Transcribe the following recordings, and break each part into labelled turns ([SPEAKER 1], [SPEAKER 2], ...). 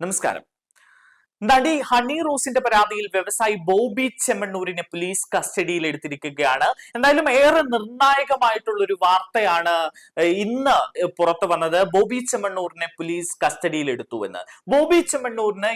[SPEAKER 1] നമസ്കാരം. നടി ഹണി റോസിന്റെ പരാതിയിൽ വ്യവസായി ബോബി ചെമ്മണ്ണൂരിനെ പോലീസ് കസ്റ്റഡിയിൽ എടുത്തിരിക്കുകയാണ്. എന്തായാലും ഏറെ നിർണായകമായിട്ടുള്ള ഒരു വാർത്തയാണ് ഇന്ന് പുറത്തു വന്നത്. ബോബി ചെമ്മണ്ണൂരിനെ പോലീസ് കസ്റ്റഡിയിൽ എടുത്തുവെന്ന്. ബോബി ചെമ്മണ്ണൂരിന്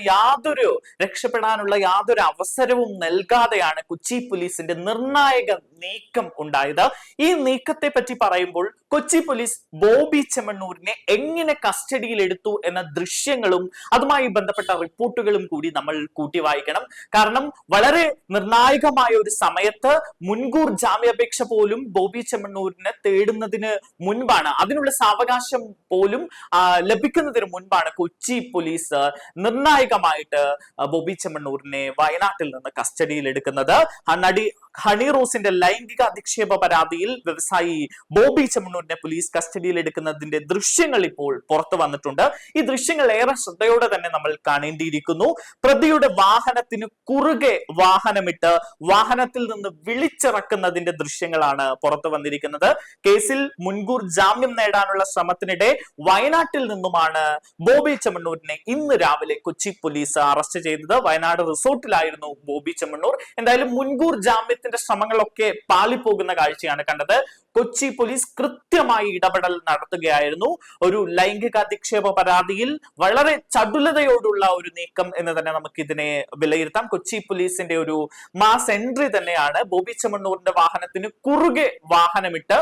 [SPEAKER 1] രക്ഷപ്പെടാനുള്ള യാതൊരു അവസരവും നൽകാതെയാണ് കൊച്ചി പോലീസിന്റെ നിർണായക നീക്കം ഉണ്ടായത്. ഈ നീക്കത്തെ പറ്റി പറയുമ്പോൾ കൊച്ചി പോലീസ് ബോബി ചെമ്മണ്ണൂരിനെ എങ്ങനെ കസ്റ്റഡിയിൽ എടുത്തു എന്ന ദൃശ്യങ്ങളും അതുമായി ബന്ധപ്പെട്ട റിപ്പോർട്ടുകളും കൂടി നമ്മൾ കൂട്ടി വായിക്കണം. കാരണം വളരെ നിർണായകമായ ഒരു സമയത്ത് മുൻകൂർ ജാമ്യാപേക്ഷ പോലും ബോബി ചെമ്മണ്ണൂരിനെ തേടുന്നതിന് മുൻപാണ്, അതിനുള്ള സാവകാശം പോലും ലഭിക്കുന്നതിന് മുൻപാണ് കൊച്ചി പോലീസ് നിർണായകമായിട്ട് ബോബി ചെമ്മണ്ണൂരിനെ വയനാട്ടിൽ നിന്ന് കസ്റ്റഡിയിൽ എടുക്കുന്നത്. നടി ഹണി റോസിന്റെ ലൈംഗിക അധിക്ഷേപ പരാതിയിൽ വ്യവസായി ബോബി ചെമ്മണ്ണൂരിനെ പോലീസ് കസ്റ്റഡിയിൽ എടുക്കുന്നതിന്റെ ദൃശ്യങ്ങൾ ഇപ്പോൾ പുറത്തു വന്നിട്ടുണ്ട്. ഈ ദൃശ്യങ്ങൾ ഏറെ ശ്രദ്ധയോടെ തന്നെ നമ്മൾ കാണേണ്ടിയിരിക്കുന്നു. പ്രതിയുടെ വാഹനത്തിന് കുറുകെ വാഹനമിട്ട് വാഹനത്തിൽ നിന്ന് വിളിച്ചിറക്കുന്നതിന്റെ ദൃശ്യങ്ങളാണ് പുറത്തു വന്നിരിക്കുന്നത്. കേസിൽ മുൻകൂർ ജാമ്യം നേടാനുള്ള ശ്രമത്തിനിടെ വയനാട്ടിൽ നിന്നുമാണ് ബോബി ചെമ്മണ്ണൂരിനെ ഇന്ന് രാവിലെ കൊച്ചി പോലീസ് അറസ്റ്റ് ചെയ്തത്. വയനാട് റിസോർട്ടിലായിരുന്നു ബോബി ചെമ്മണ്ണൂർ. എന്തായാലും മുൻകൂർ ജാമ്യത്തിന്റെ ശ്രമങ്ങളൊക്കെ പാളിപ്പോകുന്ന കാഴ്ചയാണ് കണ്ടത്. കൊച്ചി പോലീസ് കൃത്യമായി ഇടപെടൽ നടത്തുകയായിരുന്നു. ഒരു ലൈംഗിക അധിക്ഷേപ പരാതിയിൽ വളരെ ചടുലതയോടുള്ള ഒരു നീക്കം എന്ന് തന്നെ നമുക്ക് ഇതിനെ വിലയിരുത്താം. കൊച്ചി പോലീസിന്റെ ഒരു മാസ് എൻട്രി തന്നെയാണ്. ബോബി ചെമ്മണ്ണൂരിന്റെ വാഹനത്തിന് കുറുകെ വാഹനമിട്ട്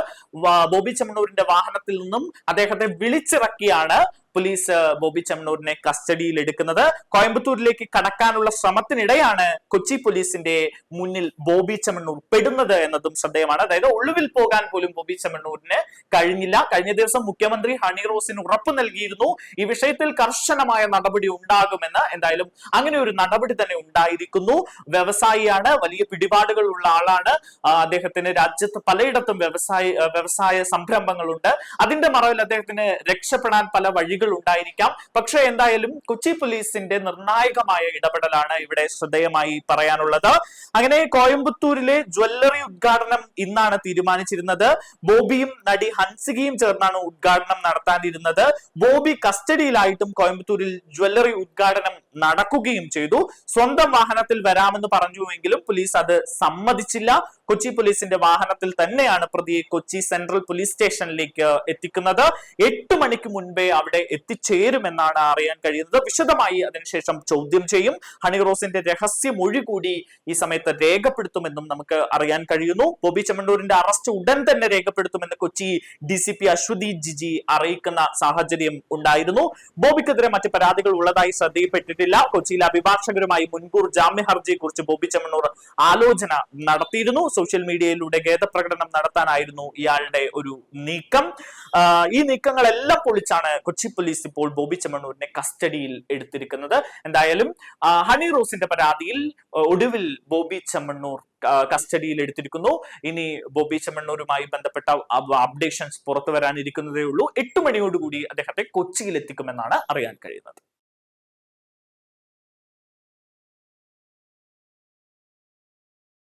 [SPEAKER 1] ബോബി ചെമ്മണ്ണൂരിന്റെ വാഹനത്തിൽ നിന്നും അദ്ദേഹത്തെ വിളിച്ചിറക്കിയാണ് പോലീസ് ബോബി ചെമ്മണ്ണൂരിനെ കസ്റ്റഡിയിൽ എടുക്കുന്നത്. കോയമ്പത്തൂരിലേക്ക് കടക്കാനുള്ള ശ്രമത്തിനിടെയാണ് കൊച്ചി പോലീസിന്റെ മുന്നിൽ ബോബി ചെമ്മണ്ണൂർ പെടുന്നത് എന്നതും ശ്രദ്ധേയമാണ്. അതായത് ഒളിവിൽ പോകാൻ പോലും ബോബി ചെമ്മണ്ണൂരിന് കഴിഞ്ഞില്ല. കഴിഞ്ഞ ദിവസം മുഖ്യമന്ത്രി ഹണി റോസിന് ഉറപ്പ് നൽകിയിരുന്നു ഈ വിഷയത്തിൽ കർശനമായ നടപടി ഉണ്ടാകുമെന്ന്. എന്തായാലും അങ്ങനെ ഒരു നടപടി തന്നെ ഉണ്ടായിരിക്കുന്നു. വ്യവസായിയാണ്, വലിയ പിടിപാടുകൾ ഉള്ള ആളാണ്. അദ്ദേഹത്തിന് രാജ്യത്ത് പലയിടത്തും വ്യവസായ സംരംഭങ്ങളുണ്ട്. അതിന്റെ മറവിൽ അദ്ദേഹത്തിന് രക്ഷപ്പെടാൻ പല വഴികൾ ഉണ്ടായിരിക്കാം. പക്ഷേ എന്തായാലും കൊച്ചി പോലീസിന്റെ നിർണായകമായ ഇടപെടലാണ് ഇവിടെ ശ്രദ്ധേയമായി പറയാനുള്ളത്. അങ്ങനെ കോയമ്പത്തൂരിലെ ജ്വല്ലറി ഉദ്ഘാടനം ഇന്നാണ് തീരുമാനിച്ചിരുന്നത്. ബോബിയും നടി ഹൻസികയും ചേർന്നാണ് ഉദ്ഘാടനം നടത്താനിരുന്നത്. ബോബി കസ്റ്റഡിയിലായിട്ടും കോയമ്പത്തൂരിൽ ജ്വല്ലറി ഉദ്ഘാടനം നടക്കുകയും ചെയ്തു. സ്വന്തം വാഹനത്തിൽ വരാമെന്ന് പറഞ്ഞുവെങ്കിലും പോലീസ് അത് സമ്മതിച്ചില്ല. കൊച്ചി പോലീസിന്റെ വാഹനത്തിൽ തന്നെയാണ് പ്രതിയെ കൊച്ചി സെൻട്രൽ പോലീസ് സ്റ്റേഷനിലേക്ക് എത്തിക്കുന്നത്. 8 മണിക്ക് മുൻപേ അവിടെ എത്തിച്ചേരുമെന്നാണ് അറിയാൻ കഴിയുന്നത്. വിശദമായി അതിനുശേഷം ചോദ്യം ചെയ്യും. ഹണി റോസിന്റെ രഹസ്യ മൊഴി കൂടി ഈ സമയത്ത് രേഖപ്പെടുത്തുമെന്നും നമുക്ക് അറിയാൻ കഴിയുന്നു. ബോബി ചെമ്മണ്ണൂരിന്റെ അറസ്റ്റ് ഉടൻ തന്നെ രേഖപ്പെടുത്തുമെന്ന് കൊച്ചി DCP അശ്വതി ജിജി അറിയിക്കുന്ന സാഹചര്യം ഉണ്ടായിരുന്നു. ബോബിക്കെതിരെ മറ്റ് പരാതികൾ ഉള്ളതായി ശ്രദ്ധയിൽപ്പെട്ടിട്ടില്ല. കൊച്ചിയിലെ അഭിഭാഷകരുമായി മുൻകൂർ ജാമ്യ ഹർജിയെ കുറിച്ച് ബോബി ചെമ്മണ്ണൂർ ആലോചന നടത്തിയിരുന്നു. സോഷ്യൽ മീഡിയയിലൂടെ ഖേദപ്രകടനം നടത്താനായിരുന്നു ഇയാളുടെ ഒരു നീക്കം. ഈ നീക്കങ്ങളെല്ലാം പൊളിച്ചാണ് കൊച്ചി പോലീസ് ഇപ്പോൾ ബോബി ചെമ്മണ്ണൂരിനെ കസ്റ്റഡിയിൽ എടുത്തിരിക്കുന്നത്. എന്തായാലും ഹണി റോസിന്റെ പരാതിയിൽ ഒടുവിൽ ബോബി ചെമ്മണ്ണൂർ കസ്റ്റഡിയിൽ എടുത്തിരിക്കുന്നു. ഇനി ബോബി ചെമ്മണ്ണൂരുമായി ബന്ധപ്പെട്ട അപ്ഡേഷൻസ് പുറത്തു വരാനിരിക്കുന്നതേ ഉള്ളൂ. 8 മണിയോടുകൂടി അദ്ദേഹത്തെ കൊച്ചിയിൽ എത്തിക്കുമെന്നാണ് അറിയാൻ കഴിയുന്നത്.